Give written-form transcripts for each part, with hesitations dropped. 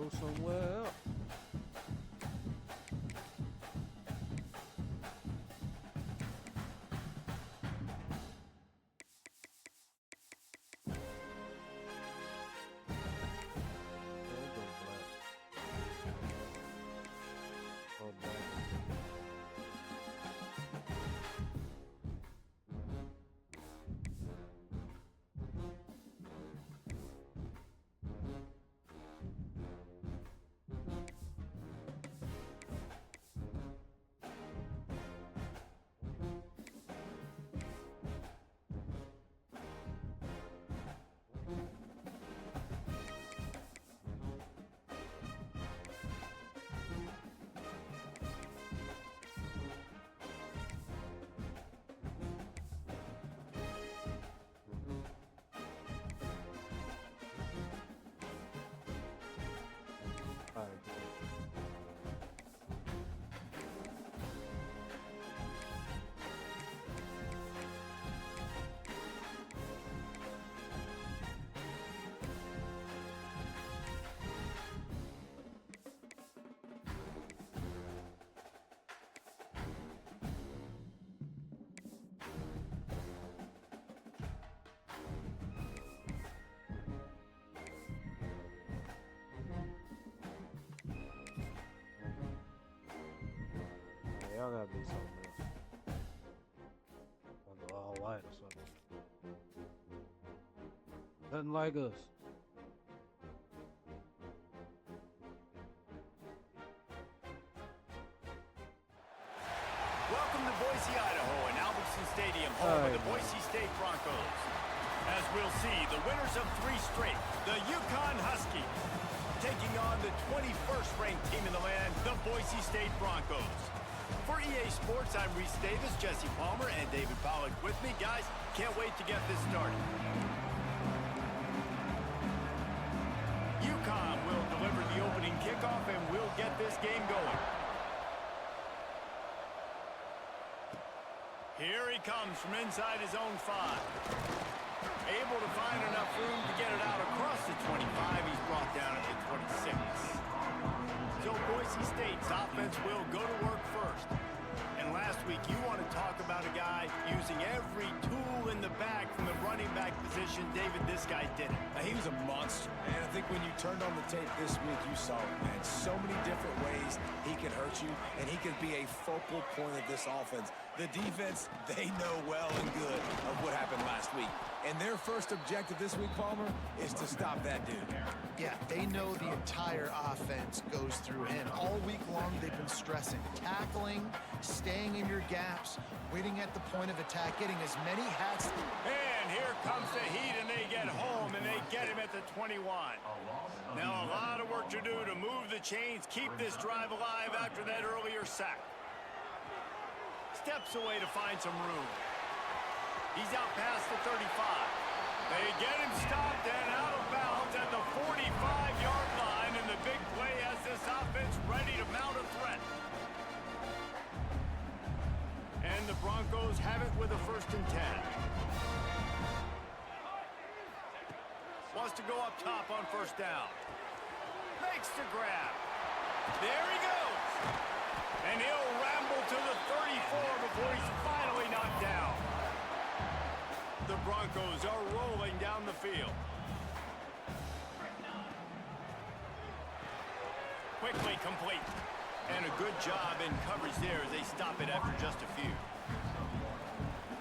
go somewhere else. Y'all gotta be something else. I'll go all white or something. Nothing like us. Welcome to Boise, Idaho, and Albertson Stadium, home of the Boise State Broncos. As we'll see, the winners of 3 straight, the UConn Huskies, taking on the 21st ranked team in the land, the Boise State Broncos. For EA Sports, I'm Reese Davis, Jesse Palmer, and David Pollack with me. Guys, can't wait to get this started. UConn will deliver the opening kickoff, and we'll get this game going. Here he comes from inside his own 5. Able to find enough room to get it out across the 25. He's brought down at the 26. So Boise State's offense will go to work first. And last week, you want to talk about a guy using every tool in the bag from the running back position. David, this guy did it. He was a monster. And I think when you turned on the tape this week, you saw it, man. So many different ways he can hurt you, and he could be a focal point of this offense. The defense, they know well and good of what happened last week. And their first objective this week, Palmer, is to stop that dude. Yeah, they know the entire offense goes through him. All week long, they've been stressing tackling, staying in your gaps, waiting at the point of attack, getting as many hats. And here comes the heat, and they get home, and they get him at the 21. Now, a lot of work to do to move the chains, keep this drive alive after that earlier sack. Steps away to find some room. He's out past the 35. They get him stopped and out of bounds at the 45-yard line, and the big play has this offense ready to mount a threat. And the Broncos have it with a 1st and 10. Wants to go up top on 1st down. Makes the grab. There he goes. And he'll ramble to the 34 before he's finally knocked down. The Broncos are rolling down the field. Quickly complete. And a good job in coverage there as they stop it after just a few.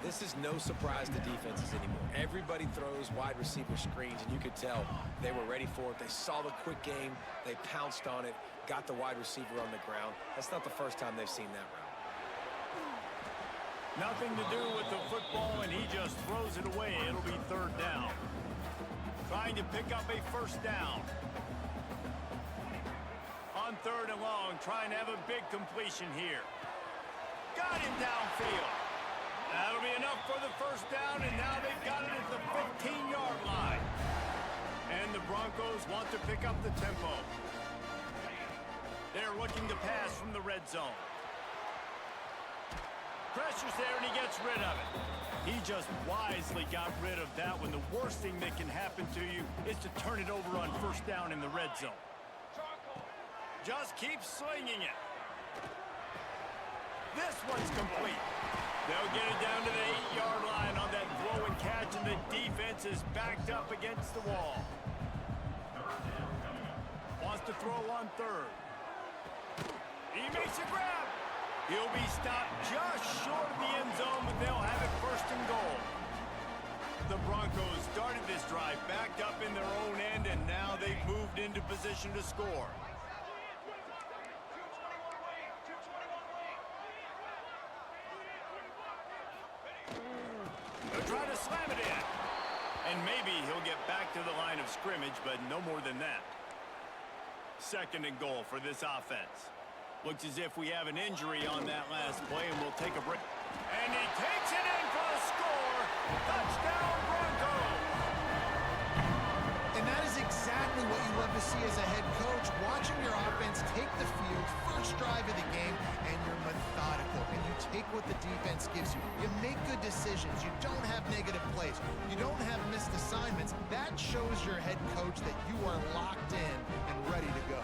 This is no surprise to defenses anymore. Everybody throws wide receiver screens, and you could tell they were ready for it. They saw the quick game. They pounced on it, got the wide receiver on the ground. That's not the first time they've seen that route. Nothing to do with the football, and he just throws it away. It'll be 3rd down. Trying to pick up a 1st down. On 3rd and long, trying to have a big completion here. Got him downfield. That'll be enough for the 1st down, and now they've got it at the 15-yard line. And the Broncos want to pick up the tempo. They're looking to pass from the red zone. Pressure's there, and he gets rid of it. He just wisely got rid of that when the worst thing that can happen to you is to turn it over on 1st down in the red zone. Just keep slinging it. This one's complete. They'll get it down to the 8-yard line on that throw and catch, and the defense is backed up against the wall. Wants to throw on third. He makes a grab. He'll be stopped just short of the end zone, but they'll have it first and goal. The Broncos started this drive backed up in their own end, and now they've moved into position to score. They'll try to slam it in. And maybe he'll get back to the line of scrimmage, but no more than that. Second and goal for this offense. Looks as if we have an injury on that last play, and we'll take a break. And he takes it in for a score. Touchdown, Broncos. And that is exactly what you love to see as a head coach, watching your offense take the field, first drive of the game, and you're methodical, and you take what the defense gives you. You make good decisions. You don't have negative plays. You don't have missed assignments. That shows your head coach that you are locked in and ready to go.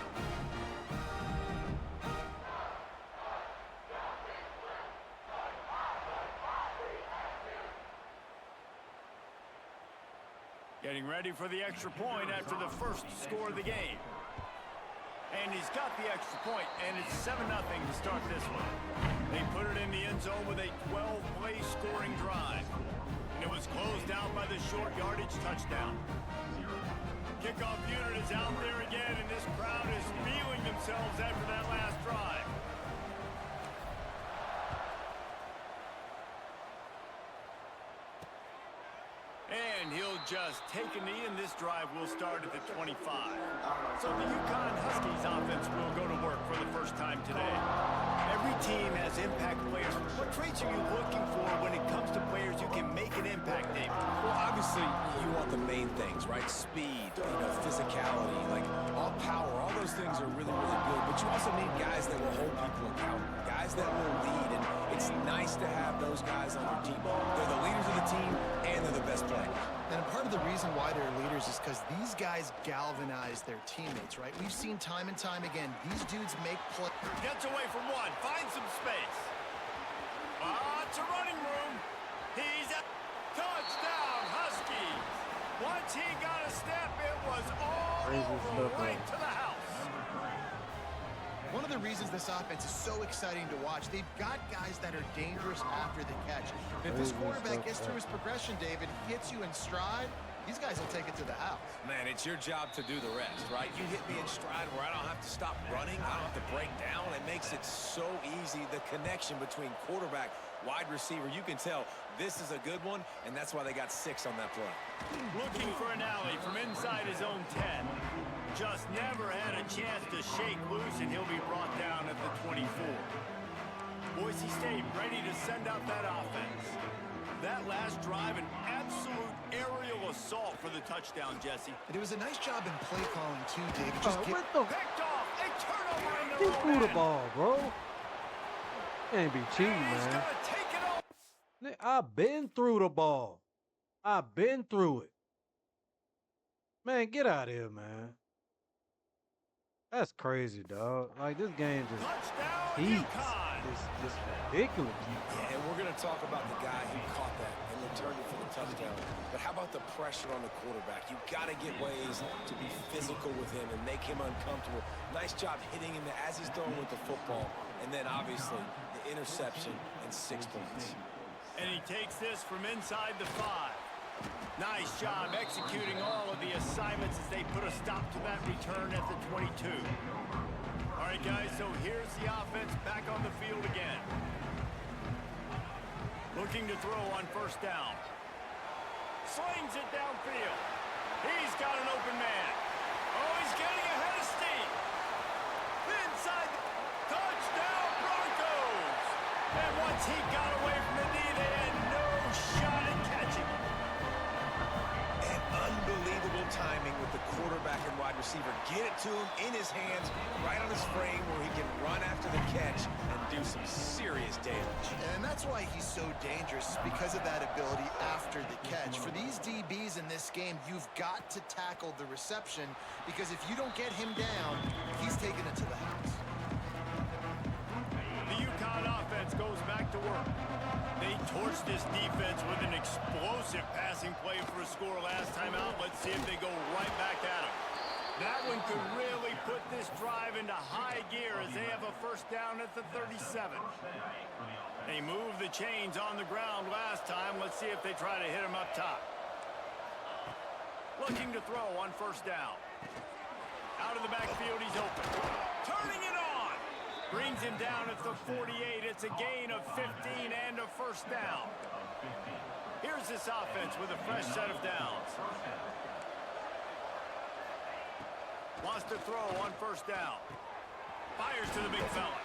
Getting ready for the extra point after the first score of the game. And he's got the extra point, and it's 7-0 to start this one. They put it in the end zone with a 12-play scoring drive. And it was closed out by the short yardage touchdown. Kickoff unit is out there again, and this crowd is feeling themselves after that last drive. And he'll just take a knee, and this drive will start at the 25. So the UConn Huskies offense will go to work for the first time today. Every team has impact players. What traits are you looking for when it comes to players who can make an impact, David? Well, obviously, you want the main things, right? Speed, physicality, like all power, all those things are really, really good. But you also need guys that will hold people accountable, guys that will lead. And it's nice to have those guys on your team. They're the leaders of the team, and they're the best players. And part of the reason why they're leaders is because these guys galvanize their teammates, right? We've seen time and time again, these dudes make play. Gets away from one, finds some space. It's a running room. He's at touchdown, Huskies. Once he got a step, it was all over, right to the house. One of the reasons this offense is so exciting to watch, they've got guys that are dangerous after the catch. If this quarterback gets through his progression, David, hits you in stride, these guys will take it to the house. Man, it's your job to do the rest, right? You hit me in stride where I don't have to stop running. I don't have to break down. It makes it so easy. The connection between quarterback, wide receiver, you can tell this is a good one, and that's why they got 6 on that play. Looking for an alley from inside his own 10. Just never had a chance to shake loose, and he'll be brought down at the 24. Boise State ready to send out that offense. That last drive, an absolute aerial assault for the touchdown, Jesse. It was a nice job in play calling, too, David. Picked off. A turnover in He the threw the ball, bro. Can't be cheating, He's man. gonna take it off. I've been through the ball. I've been through it. Man, get out of here, man. That's crazy, dog. Like, this game just Touchdown, heats. UConn. It's ridiculous. Yeah, and we're going to talk about the guy who caught that and returned it for the touchdown. But how about the pressure on the quarterback? You got to get ways to be physical with him and make him uncomfortable. Nice job hitting him as he's throwing with the football. And then, obviously, the interception and 6 points. And he takes this from inside the 5. Nice job executing all of the assignments as they put a stop to that return at the 22. All right, guys, so here's the offense back on the field again. Looking to throw on first down. Slings it downfield. He's got an open man. Oh, he's getting ahead of steam. Inside. Touchdown, Broncos. And once he got away from the knee, they had no shot at catching him. And unbelievable timing with the quarterback and wide receiver. Get it it to him in his hands, right on his frame where he can run after the catch and do some serious damage. And that's why he's so dangerous, because of that ability after the catch. For these DBs in this game, you've got to tackle the reception, because if you don't get him down, he's taking it to the house. The UConn offense goes back to work. They torched this defense with an explosive passing play for a score last time out. Let's see if they go right back at him. That one could really put this drive into high gear as they have a first down at the 37. They moved the chains on the ground last time. Let's see if they try to hit him up top. Looking to throw on first down. Out of the backfield, he's open. Turning it on. Brings him down at the 48. It's a gain of 15 and a first down. Here's this offense with a fresh set of downs. Wants to throw on first down. Fires to the big fella.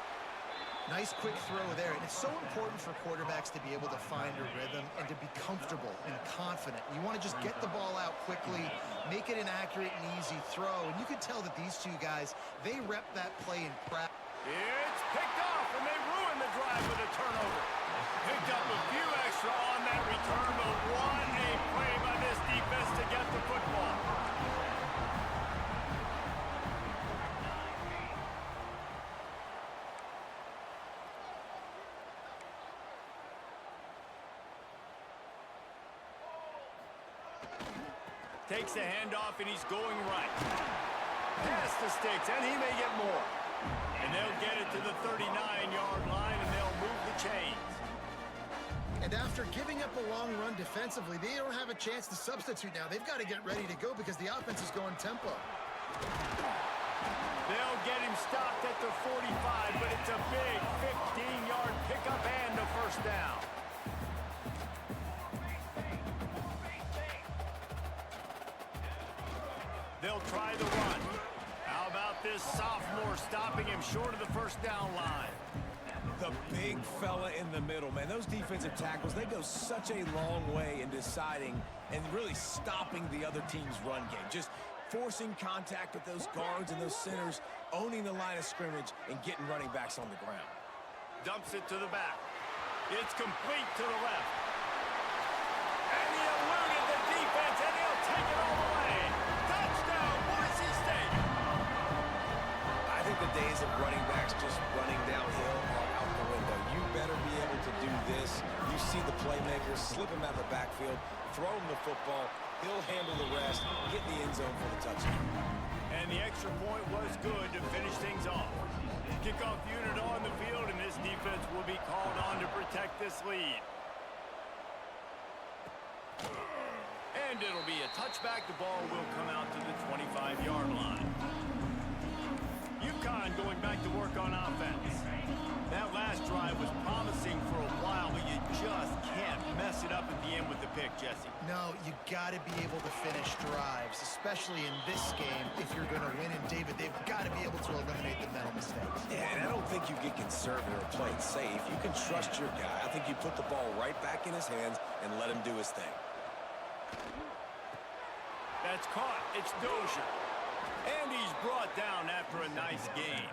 Nice quick throw there, and it's so important for quarterbacks to be able to find a rhythm and to be comfortable and confident. You want to just get the ball out quickly, make it an accurate and easy throw, and you can tell that these two guys, they rep that play in practice. It's picked off, and they ruin the drive with a turnover. Picked up a few extra on that return, but what a play by this defense to get the football. Takes the handoff, and he's going right. Past the sticks, and he may get more. And they'll get it to the 39-yard line, and they'll move the chains. And after giving up a long run defensively, they don't have a chance to substitute now. They've got to get ready to go because the offense is going tempo. They'll get him stopped at the 45, but it's a big 15-yard pickup and a first down. They'll try the run. How about this sophomore stopping him short of the first down line? The big fella in the middle, man. Those defensive tackles, they go such a long way in deciding and really stopping the other team's run game. Just forcing contact with those guards and those centers, owning the line of scrimmage, and getting running backs on the ground. Dumps it to the back. It's complete to the left. And he eluded the defense, and he'll take it all the way. Touchdown, Boise State. I think the days of running backs just running downhill are out the window. You better be able to do this. You see the playmaker, slip him out of the backfield, throw him the football, he'll handle the rest, get in the end zone for the touchdown. And the extra point was good to finish things off. Kickoff unit on the field, and this defense will be called on to protect this lead. And it'll be a touchback. The ball will come out to the 25-yard line. UConn going back to work on offense. That last drive was promising for a while, but you just can't mess it up at the end with the pick, Jesse. No, you got to be able to finish drives, especially in this game. If you're going to win, and David, they've got to be able to eliminate the mental mistakes. Yeah, and I don't think you get conservative or play it safe. You can trust your guy. I think you put the ball right back in his hands and let him do his thing. That's caught. It's Dozier. And he's brought down after a nice gain.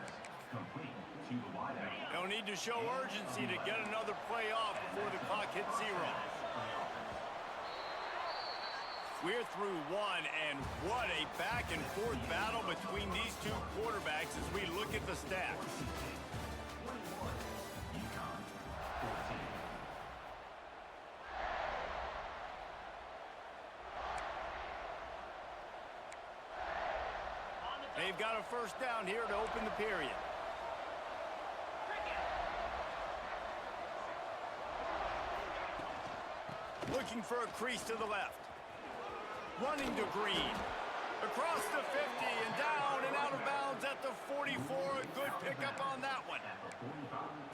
They'll need to show urgency to get another play off before the clock hits 0. We're through one, and what a back-and-forth battle between these two quarterbacks as we look at the stats. They've got a first down here to open the period. Looking for a crease to the left. Running to Green. Across the 50 and down and out of bounds at the 44. A good pickup on that one.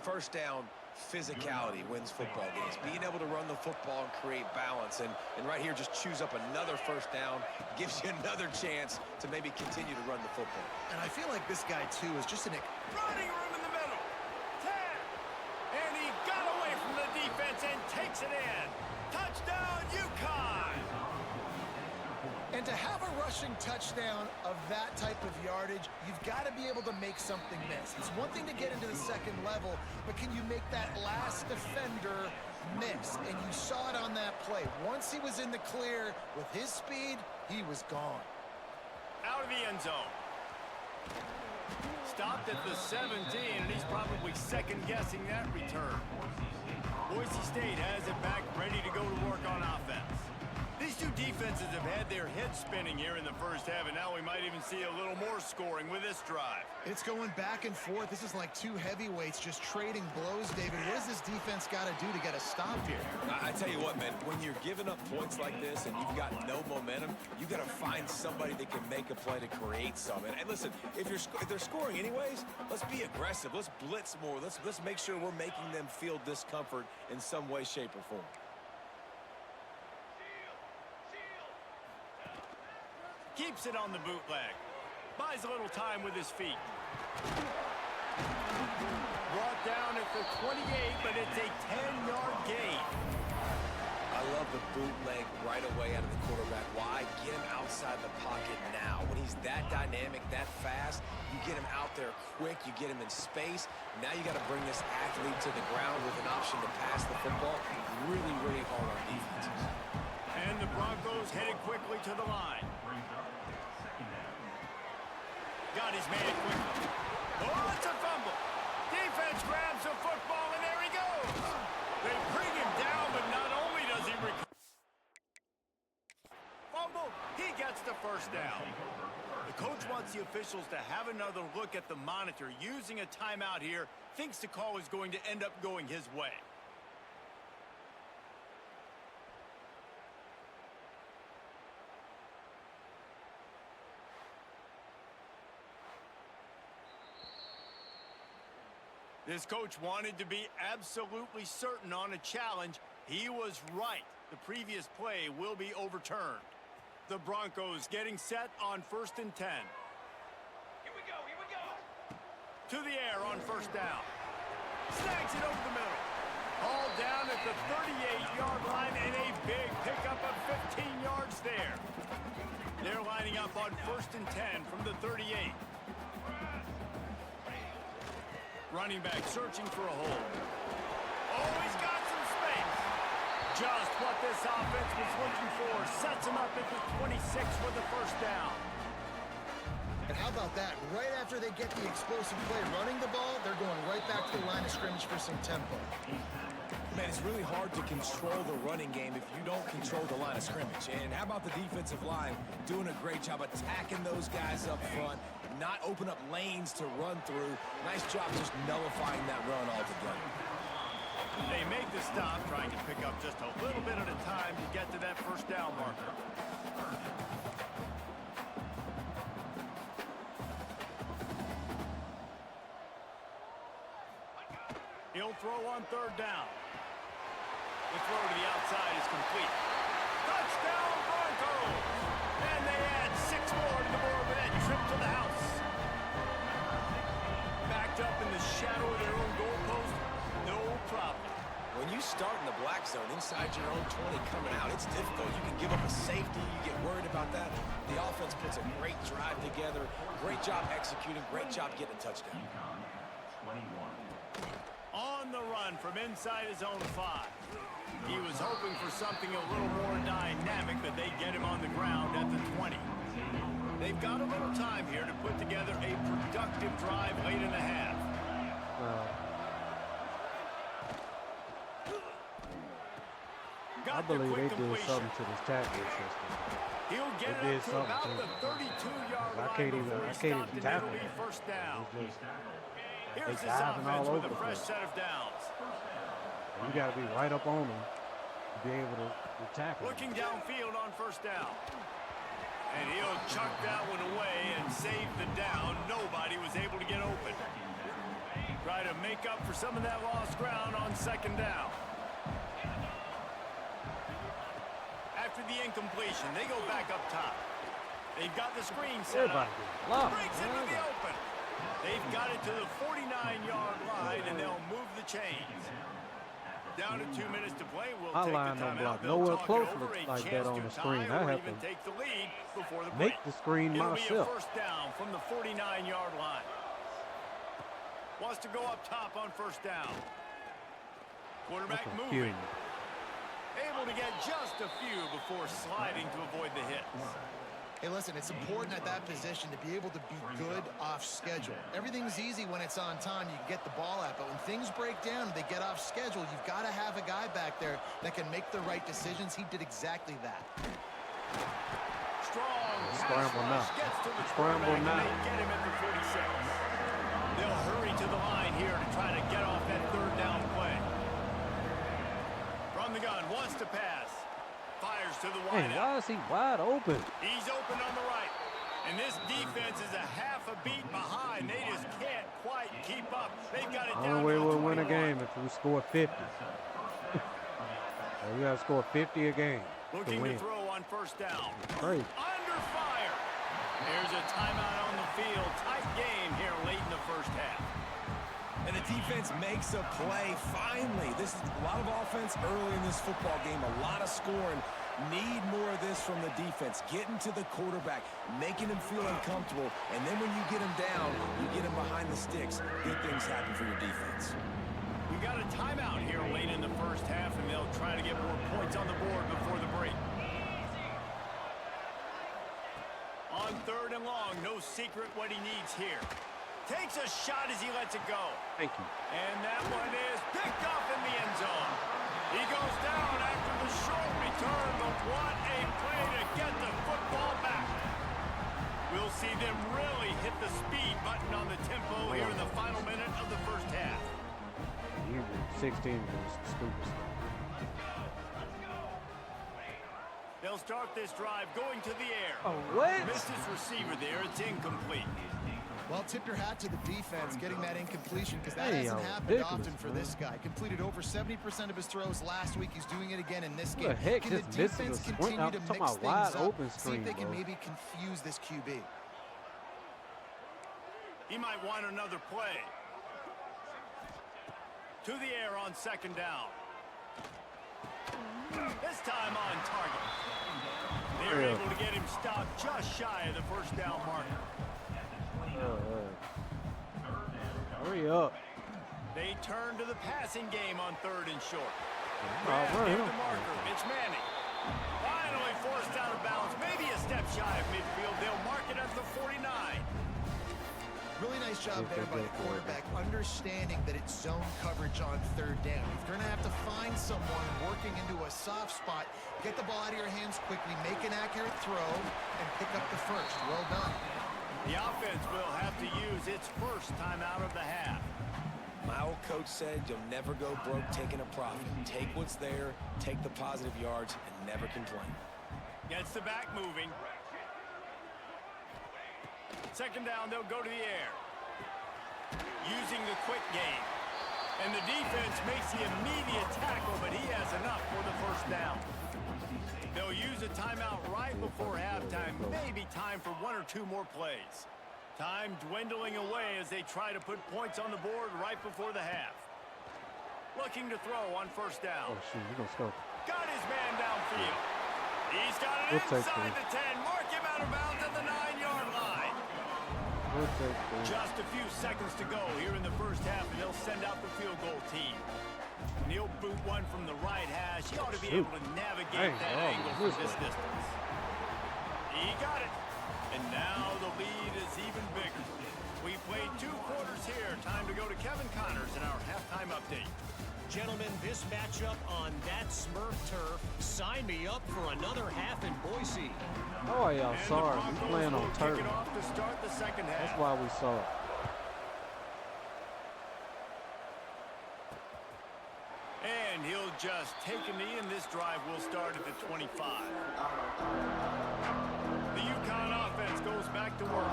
First down, physicality wins football games. Being able to run the football and create balance. And right here, just choose up another first down. Gives you another chance to maybe continue to run the football. And I feel like this guy, too, is just an... Running room in the middle. 10. And he got away from the defense and takes it in. Touchdown, UConn! And to have a rushing touchdown of that type of yardage, you've got to be able to make something miss. It's one thing to get into the second level, but can you make that last defender miss? And you saw it on that play. Once he was in the clear with his speed, he was gone. Out of the end zone. Stopped at the 17, and he's probably second-guessing that return. Boise State has it back, ready to go to work on offense. These two defenses have had their heads spinning here in the first half, and now we might even see a little more scoring with this drive. It's going back and forth. This is like two heavyweights just trading blows, David. What does this defense got to do to get a stop here? I tell you what, man, when you're giving up points like this and you've got no momentum, you got to find somebody that can make a play to create some. And listen, if they're scoring anyways, let's be aggressive. Let's blitz more. Let's make sure we're making them feel discomfort in some way, shape, or form. Keeps it on the bootleg. Buys a little time with his feet. Brought down at the 28, but it's a 10-yard gain. I love the bootleg right away out of the quarterback. Why? Get him outside the pocket now. When he's that dynamic, that fast, you get him out there quick, you get him in space. Now you got to bring this athlete to the ground with an option to pass the football. Really, really hard on defenses. And the Broncos headed quickly to the line. Got his man quickly. Oh, it's a fumble. Defense grabs the football, and there he goes. They bring him down, but not only does he fumble, he gets the first down. The coach wants the officials to have another look at the monitor. Using a timeout here, thinks the call is going to end up going his way. This coach wanted to be absolutely certain on a challenge. He was right. The previous play will be overturned. The Broncos getting set on 1st and 10. Here we go, here we go. To the air on first down. Snags it over the middle. All down at the 38-yard line, and a big pickup of 15 yards there. They're lining up on 1st and 10 from the 38. Running back searching for a hole. Oh, he's got some space. Just what this offense was looking for. Sets him up at the 26 for the first down. And how about that? Right after they get the explosive play running the ball, they're going right back to the line of scrimmage for some tempo. Man, it's really hard to control the running game if you don't control the line of scrimmage. And how about the defensive line doing a great job attacking those guys up front, not open up lanes to run through. Nice job just nullifying that run altogether. They make the stop, trying to pick up just a little bit at a time to get to that first down marker. He'll throw on 3rd down. The throw to the outside is complete. Touchdown Broncos! And they add 6 more to the board with that trip to the house. Backed up in the shadow of their own goalpost, no problem. When you start in the black zone inside your own 20 coming out, it's difficult. You can give up a safety. You get worried about that. The offense puts a great drive together. Great job executing. Great job getting a touchdown. On the run from inside his own 5. He was hoping for something a little more dynamic, but they get him on the ground at the 20. They've got a little time here to put together a productive drive late in the half. I believe they did something to this tackling system. He'll get it up to about the 32-yard line. I can't even tackle it. First down. Here's They this diving offense all with over a the fresh place. set of downs. You got to be right up on them to be able to tackle them. Looking downfield on first down. And he'll chuck that one away and save the down. Nobody was able to get open. Try to make up for some of that lost ground on 2nd down. After the incompletion, they go back up top. They've got the screen set up. Breaks into the open. They've got it to the 49-yard line, and they'll move the chains. Down to 2 minutes to play. We'll My take line the don't timeout. block They'll nowhere talk it close over, looks a like chance that on to the screen. tie I or have even to take the lead before the make break. the screen It'll be a myself. first down from the 49-yard line. Wants to go up top on first down. Quarterback That's moving. cute. Able to get just a few before sliding to avoid the hits. Hey, listen, it's important at that position to be able to be good off schedule. Everything's easy when it's on time. You can get the ball out. But when things break down and they get off schedule, you've got to have a guy back there that can make the right decisions. He did exactly that. Strong Scramble now. gets to the Scramble quarterback, now. and they get him at the 46. They'll hurry to the line here to try to get off that third down play. From the gun, wants to pass. Fires to the Hey, wide why is he wide open? He's open on the right. And this defense is a half a beat behind. They just can't quite keep up. They've got it The down only way to we'll win a 21. game if we score 50. We got to score 50 a game to Looking to win. throw on first down. Crazy. Under fire. There's a timeout on the field. Tight game here late in the first half. And the defense makes a play, finally. This is a lot of offense early in this football game, a lot of scoring. Need more of this from the defense. Getting to the quarterback, making him feel uncomfortable, and then when you get him down, you get him behind the sticks. Good things happen for your defense. We got a timeout here late in the first half, and they'll try to get more points on the board before the break. On third and long, no secret what he needs here. Takes a shot as he lets it go. Thank you. And that one is picked off in the end zone. He goes down after the short return, but what a play to get the football back. We'll see them really hit the speed button on the tempo here in the final minute of the first half. You 16 was stupid stuff. They'll start this drive going to the air. Oh, what? Missed his receiver there. It's incomplete. Well, tip your hat to the defense getting that incompletion because that Hey, hasn't happened ridiculous, often for man. this guy. Completed over 70% of his throws last week. He's doing it again in this Who game. the heck Can the just misses a defense sprint continue out? to Talking mix about things wide up? open See screen, if they can bro. maybe confuse this QB. He might want another play. To the air on second down. This time on target. They're able to get him stopped just shy of the first down marker. Hurry up. They turn to the passing game on third and short. I'll Grab run near him. the marker. It's Manning. Finally forced out of bounds. Maybe a step shy of midfield. They'll mark it at the 49. Really nice job there by the quarterback, understanding that it's zone coverage on third down. If you're going to have to find someone working into a soft spot, get the ball out of your hands quickly, make an accurate throw, and pick up the first. Well done. The offense will have to use its first timeout of the half. My old coach said you'll never go broke taking a profit. Take what's there, take the positive yards, and never complain. Gets the back moving. Second down, they'll go to the air. Using the quick game. And the defense makes the immediate tackle, but he has enough for the first down. They'll use a timeout right before halftime. Maybe time for one or two more plays. Time dwindling away as they try to put points on the board right before the half. Looking to throw on first down. Oh, shoot, you're going to score. Got his man downfield. He's got it We'll take inside three. the 10. Mark him out of bounds at the 9-yard line. We'll take three. Just a few seconds to go here in the first half, and they'll send out the field goal team. And he'll boot one from the right hash. He ought to be able to navigate that angle from this distance. He got it. And now the lead is even bigger. We played 2 quarters here. Time to go to Kevin Connors in our halftime update. Gentlemen, this matchup on that Smurf turf, sign me up for another half in Boise. Oh, y'all And the sorry. We Broncos playing will on kick turf. it off to start the second half. That's why we saw it. And he'll just take a knee, and this drive will start at the 25. The UConn offense goes back to work.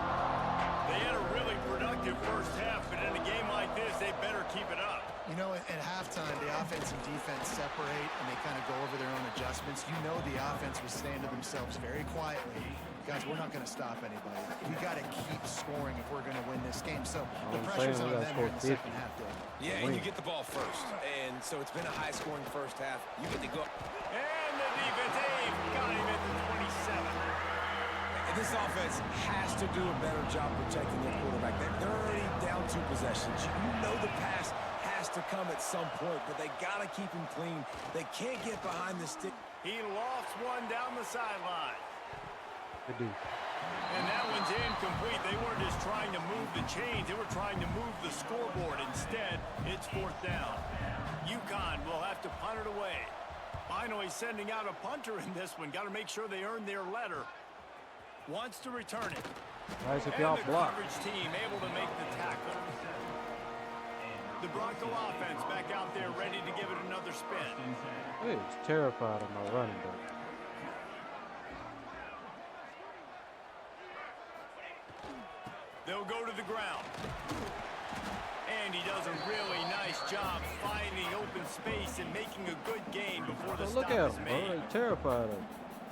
They had a really productive first half, but in a game like this, they better keep it up. You know, at halftime, the offense and defense separate, and they kind of go over their own adjustments. You know the offense was saying to themselves very quietly, guys, we're not going to stop anybody. We got to keep scoring if we're going to win this game. So the pressure's on them here in the second half, Dave. Yeah, and you get the ball first. And so it's been a high-scoring first half. You get to go. And the defense, got him at the 27. And this offense has to do a better job protecting their quarterback. They're already down 2 possessions. You know the pass has to come at some point, but they got to keep him clean. They can't get behind the stick. He lofts one down the sideline. They do. And that one's incomplete. They weren't just trying to move the chains. They were trying to move the scoreboard. Instead, it's 4th down. UConn will have to punt it away. Finally sending out a punter in this one. Got to make sure they earn their letter. Wants to return it. Nice if And y'all the block. coverage team able to make the tackle. The Bronco offense back out there ready to give it another spin. Hey, it's terrified of my running back. They'll go to the ground. And he does a really nice job finding open space and making a good gain before the Look stop at is him, made. bro. They're terrified of him.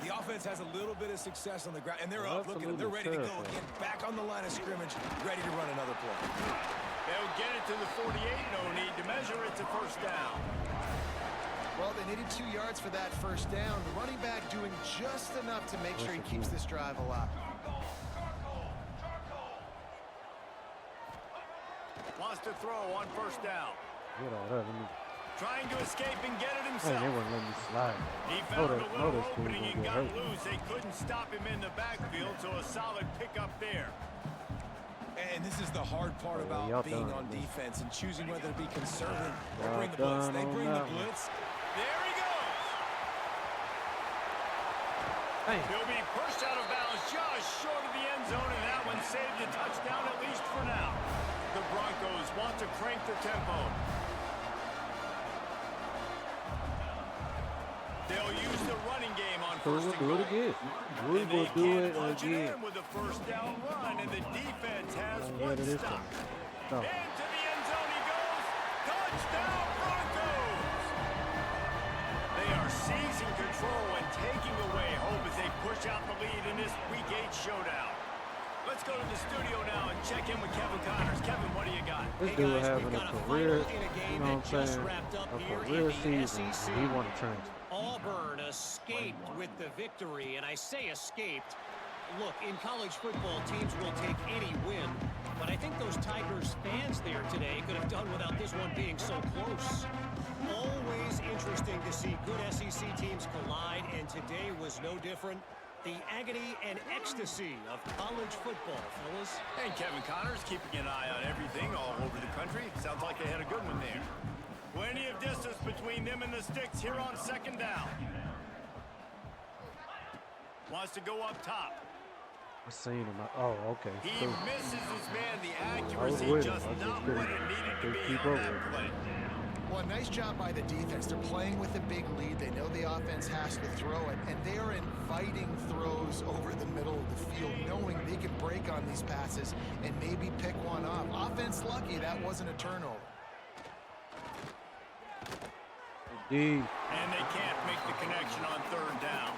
The offense has a little bit of success on the ground, and they're Well, up. Look at them. They're ready to go absolutely again. Back on the line of scrimmage, ready to run another play. They'll get it to the 48. No need to measure. It's a first down. Well, they needed 2 yards for that first down. The running back doing just enough to make sure he keeps this drive alive. Wants to throw on first down. Get all that. Let me. Trying to escape and get it Hey, himself. they wouldn't let me slide. He Know found a that- know little this dude's opening gonna and get got hurt. loose. They couldn't stop him in the backfield, so a solid pickup there. And this is the hard part y'all about being done, on man. defense and choosing whether to be conservative or Y'all bring the blitz. done They on bring the that one. blitz. There he goes. Hey, He'll be pushed out of bounds just short of the end zone, and that one saved a touchdown at least for now. The Broncos want to crank the tempo. They'll use the running game on so first we'll and do goal. it again. We And will they do can't it punch again. in with a first down run, and the defense has Yeah, one it is stop. No. Into the end zone he goes. Touchdown, Broncos! They are seizing control and taking away hope as they push out the lead in this Week 8 showdown. Let's go to the studio now and check in with Kevin Connors. Kevin, what do you got? This Hey dude guys, having we've a got a career, final in a game you know what I'm that just saying, wrapped up a here in career the season. SEC. He want to transfer. Auburn escaped with the victory, and I say escaped. Look, in college football, teams will take any win, but I think those Tigers fans there today could have done without this one being so close. Always interesting to see good SEC teams collide, and today was no different. The agony and ecstasy of college football, fellas. And Kevin Connors keeping an eye on everything all over the country. Sounds like they had a good one there. Plenty of distance between them and the sticks here on second down. Wants to go up top. I seen him. Oh, okay. He Cool. misses his man. The I was accuracy with him. just I just not couldn't- what it needed to couldn't be keep on up that with him. play. Well, nice job by the defense. They're playing with a big lead. They know the offense has to throw it, and they are inviting throws over the middle of the field, knowing they can break on these passes and maybe pick one off. Offense lucky that wasn't a turnover. Indeed. And they can't make the connection on third down.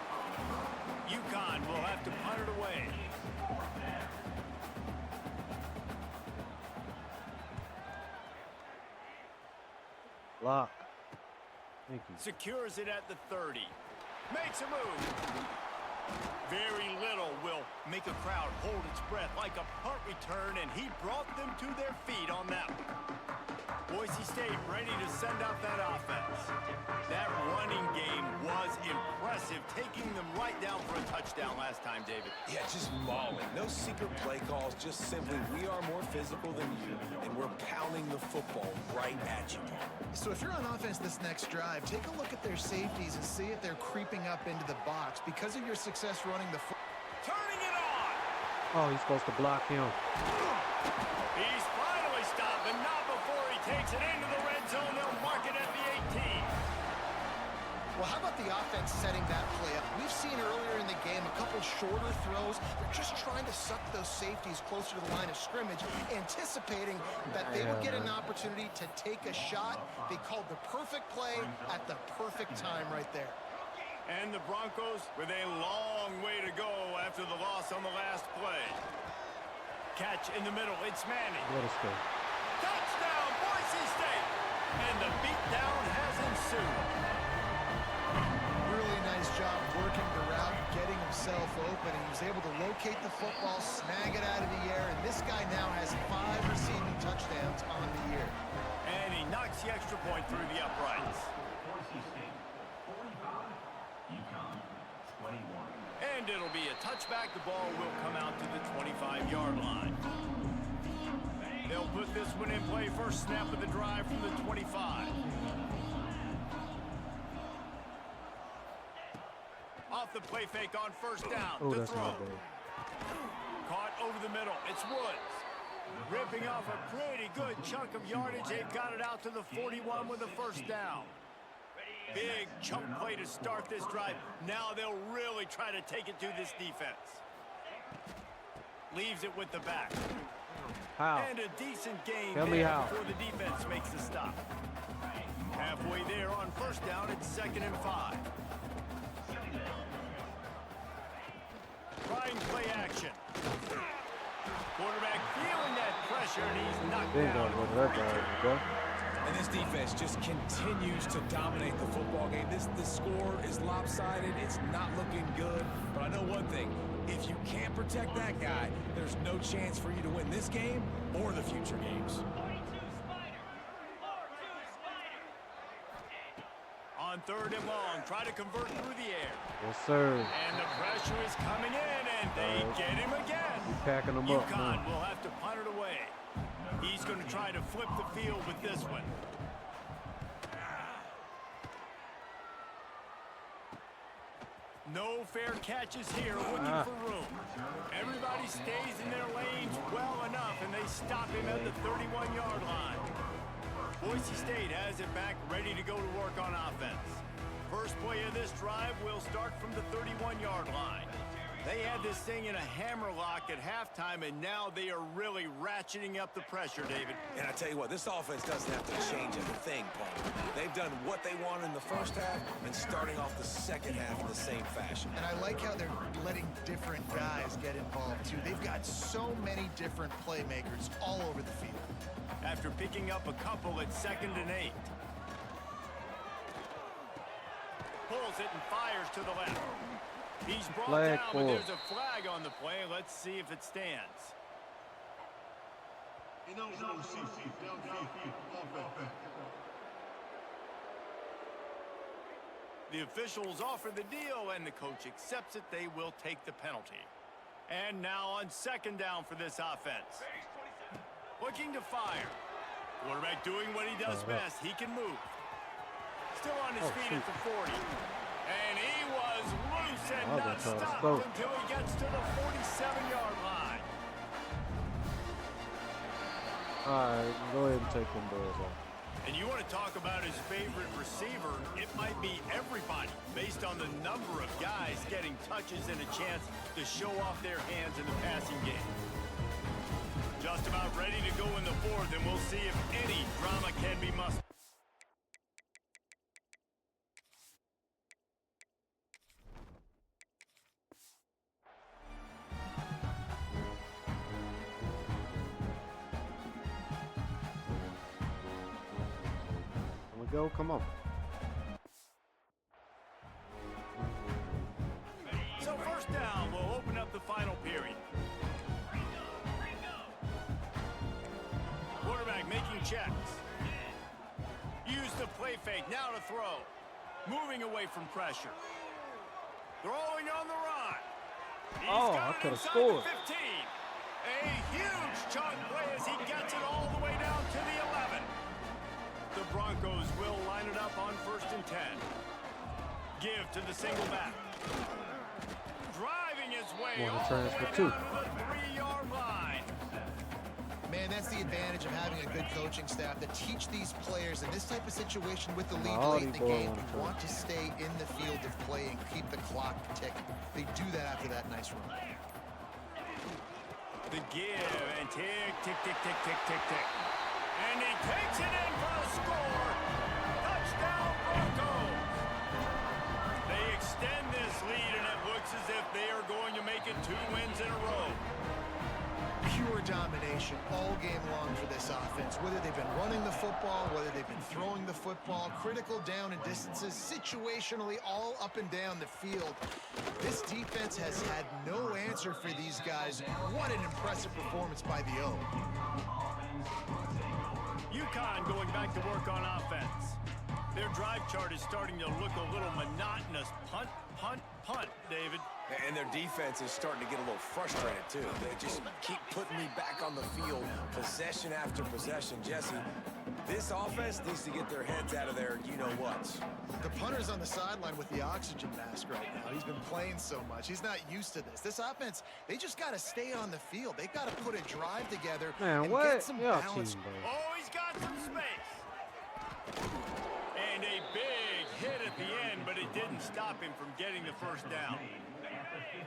UConn will have to punt it away. Lock. Thank you. Secures it at the 30. Makes a move. Very little will make a crowd hold its breath like a punt return, and he brought them to their feet on that one. Boise State ready to send out that offense. That running game was impressive, taking them right down for a touchdown last time, David. Yeah, just mauling. No secret play calls, just simply we are more physical than you, and we're pounding the football right at you. So if you're on offense this next drive, take a look at their safeties and see if they're creeping up into the box because of your success running the Turning it on! Oh, he's supposed to block him. He's finally stopped, but not before he takes it into the red zone. They'll mark it at the 18. Well, how about the offense setting that play up? We've seen earlier in the game a couple shorter throws. They're just trying to suck those safeties closer to the line of scrimmage, anticipating that they would get an opportunity to take a shot. They called the perfect play at the perfect time right there. And the Broncos with a long way to go after the loss on the last play. Catch in the middle. It's Manning. Let us go. Touchdown, Boise State. And the beatdown has ensued. Really nice job working the route, getting himself open, and he was able to locate the football, snag it out of the air, and this guy now has 5 receiving touchdowns on the year. And he knocks the extra point through the uprights. Boise State 45, UConn 21. And it'll be a touchback. The ball will come out to the 25-yard line. They'll put this one in play. First snap of the drive from the 25. Off the play fake on first down. Oh, to that's throw. not bad. Caught over the middle. It's Woods. Ripping off a pretty good chunk of yardage. They've got it out to the 41 with a first down. Big chunk play to start this drive. Now they'll really try to take it to this defense. Leaves it with the back. How? And a decent gain Tell me there how. before the defense makes the stop. Halfway there on first down, it's 2nd and 5. Trying play action. Quarterback feeling that pressure, and he's knocked They ain't down. gonna go to that guy, bro. And this defense just continues to dominate the football game. This score is lopsided. It's not looking good. But I know one thing. If you can't protect that guy, there's no chance for you to win this game or the future games. On 3rd and long, try to convert through the air. Yes, sir. And the pressure is coming in, and they get him again. He's packing them up UConn now. will have to punt it away. He's going to try to flip the field with this one. No fair catches here, looking for room. Everybody stays in their lanes well enough, and they stop him at the 31-yard line. Boise State has it back, ready to go to work on offense. First play of this drive will start from the 31-yard line. They had this thing in a hammerlock at halftime, and now they are really ratcheting up the pressure, David. And I tell you what, this offense doesn't have to change a thing, Paul. They've done what they want in the first half and starting off the second half in the same fashion. And I like how they're letting different guys get involved, too. They've got so many different playmakers all over the field. After picking up a couple at 2nd and 8. Pulls it and fires to the left. He's brought Flag down, but there's a flag on the play. Let's see if it stands. The officials offer the deal, and the coach accepts it. They will take the penalty. And now on 2nd down for this offense. Looking to fire. Quarterback doing what he does best. He can move. Still on his feet at the 40. And he was loose and not stopped until he gets to the 47-yard line. All right, go ahead and take them boys off. And you want to talk about his favorite receiver, it might be everybody based on the number of guys getting touches and a chance to show off their hands in the passing game. Just about ready to go in the 4th, and we'll see if any drama can be mustered. Go, come on. So first down, we'll open up the final period. Quarterback making checks. Use the play fake, now to throw. Moving away from pressure. Throwing on the run. He's got I it could have inside scored. the 15. A huge chunk play as he gets it all the way down to the 11. The Broncos will line it up on 1st and 10. Give to the single back. Driving his way all the way down to the 3-yard line. Man, that's the advantage of having a good coaching staff that teach these players in this type of situation with the lead All late in these the boys game. wanna You try. want to stay in the field of play and keep the clock ticking. They do that after that nice run. The give and tick, tick, tick, tick, tick, tick, tick. And he takes it in for the score. Touchdown Broncos. They extend this lead, and it looks as if they are going to make it 2 wins in a row. Pure domination all game long for this offense. Whether they've been running the football, whether they've been throwing the football, critical down and distances, situationally all up and down the field. This defense has had no answer for these guys. What an impressive performance by the O. UConn going back to work on offense. Their drive chart is starting to look a little monotonous. Punt, punt, punt, David. And their defense is starting to get a little frustrated, too. They just keep putting me back on the field, possession after possession. Jesse, this offense needs to get their heads out of their you-know-whats. The punter's on the sideline with the oxygen mask right now. He's been playing so much. He's not used to this. This offense, they just got to stay on the field. They've got to put a drive together Man, and what? get some Y'all balance. cheating, bro. Oh, he's got some space. And a big hit at the end, but it didn't stop him from getting the first down.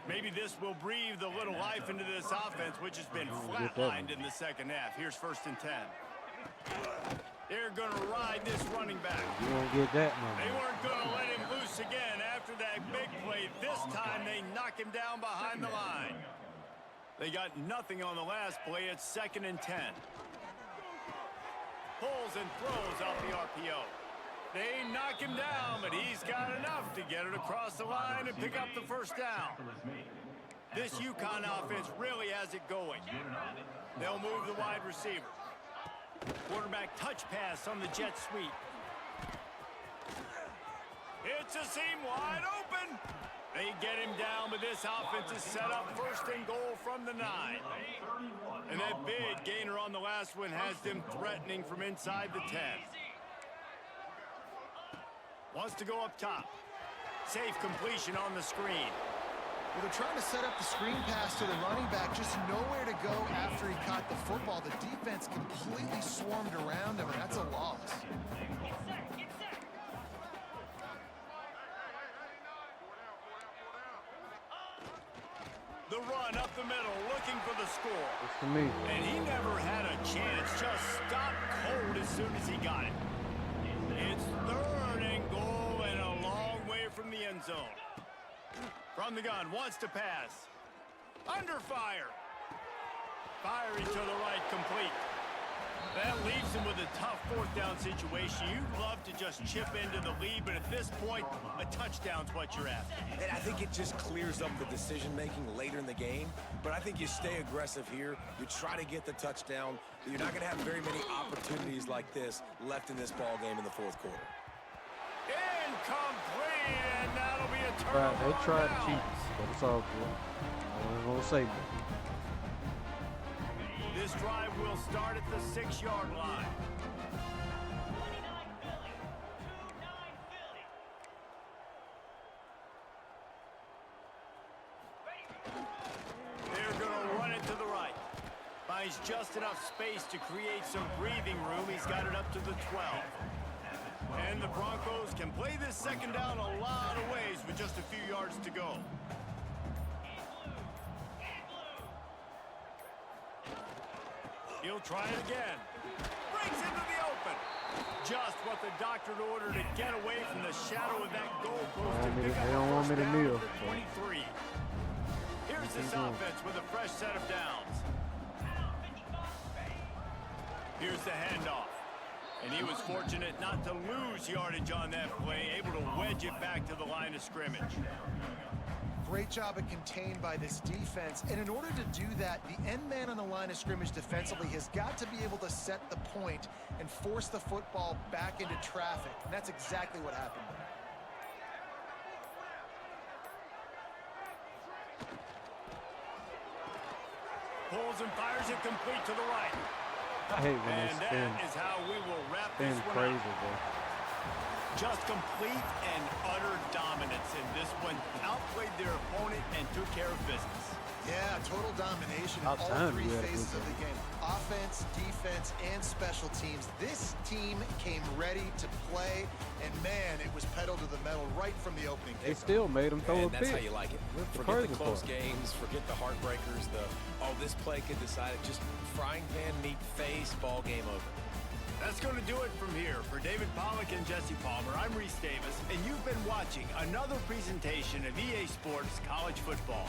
Maybe this will breathe a little life into this offense, which has been flatlined in the second half. Here's 1st and 10. They're going to ride this running back. You won't get that They money. weren't going to let him loose again after that big play. This time they knock him down behind the line. They got nothing on the last play. It's 2nd and 10. Pulls and throws off the RPO. They knock him down, but he's got enough to get it across the line and pick up the first down. This UConn offense really has it going. They'll move the wide receiver. Quarterback touch pass on the jet sweep. It's a seam wide open. They get him down, but this offense is set up 1st and goal from the 9. And that big gainer on the last one has them threatening from inside the 10. Wants to go up top. Safe completion on the screen. Well, they're trying to set up the screen pass to the running back, just nowhere to go after he caught the football. The defense completely swarmed around him, and that's a loss. The run up the middle, looking for the score. It's for me. And he never had a chance, just stopped cold as soon as he got it. It's 3rd and goal and a long way from the end zone. From the gun, wants to pass. Under fire. Firing to the right, complete. That leaves him with a tough 4th down situation. You'd love to just chip into the lead, but at this point, a touchdown's what you're after. And I think it just clears up the decision-making later in the game. But I think you stay aggressive here. You try to get the touchdown. You're not going to have very many opportunities like this left in this ball game in the 4th quarter. Incomplete, and that'll be a Right, turnover. they tried to on cheat, downs. but it's all good. I ain't gonna say nothing. This drive will start at the 6-yard line. They're going to run it to the right. Finds just enough space to create some breathing room. He's got it up to the 12. And the Broncos can play this 2nd down a lot of ways with just a few yards to go. He'll try it again. Breaks into the open. Just what the doctor ordered to get away from the shadow of that goalpost and pick up They don't the want me first to down kneel, at the so. 23. Here's this doing? offense with a fresh set of downs. Here's the handoff. And he was fortunate not to lose yardage on that play, able to wedge it back to the line of scrimmage. Great job of contained by this defense. And in order to do that, the end man on the line of scrimmage defensively has got to be able to set the point and force the football back into traffic. And that's exactly what happened there. Pulls and fires it complete to the right. I hate when they And spin. that is how we will wrap this Spin one crazy, up. bro. Just complete and utter dominance in this one outplayed their opponent and took care of business. Yeah, total domination in About all time three we had a phases good of the game. Offense, defense, and special teams. This team came ready to play, and man, it was pedal to the metal right from the opening They kickoff. still made him throw a And that's how pick. you like it. That's the Forget the crazy close part. games, forget the heartbreakers, this play could decide it. Just frying pan meet face, ball game over. That's going to do it from here. For David Pollack and Jesse Palmer, I'm Reese Davis, and you've been watching another presentation of EA Sports College Football.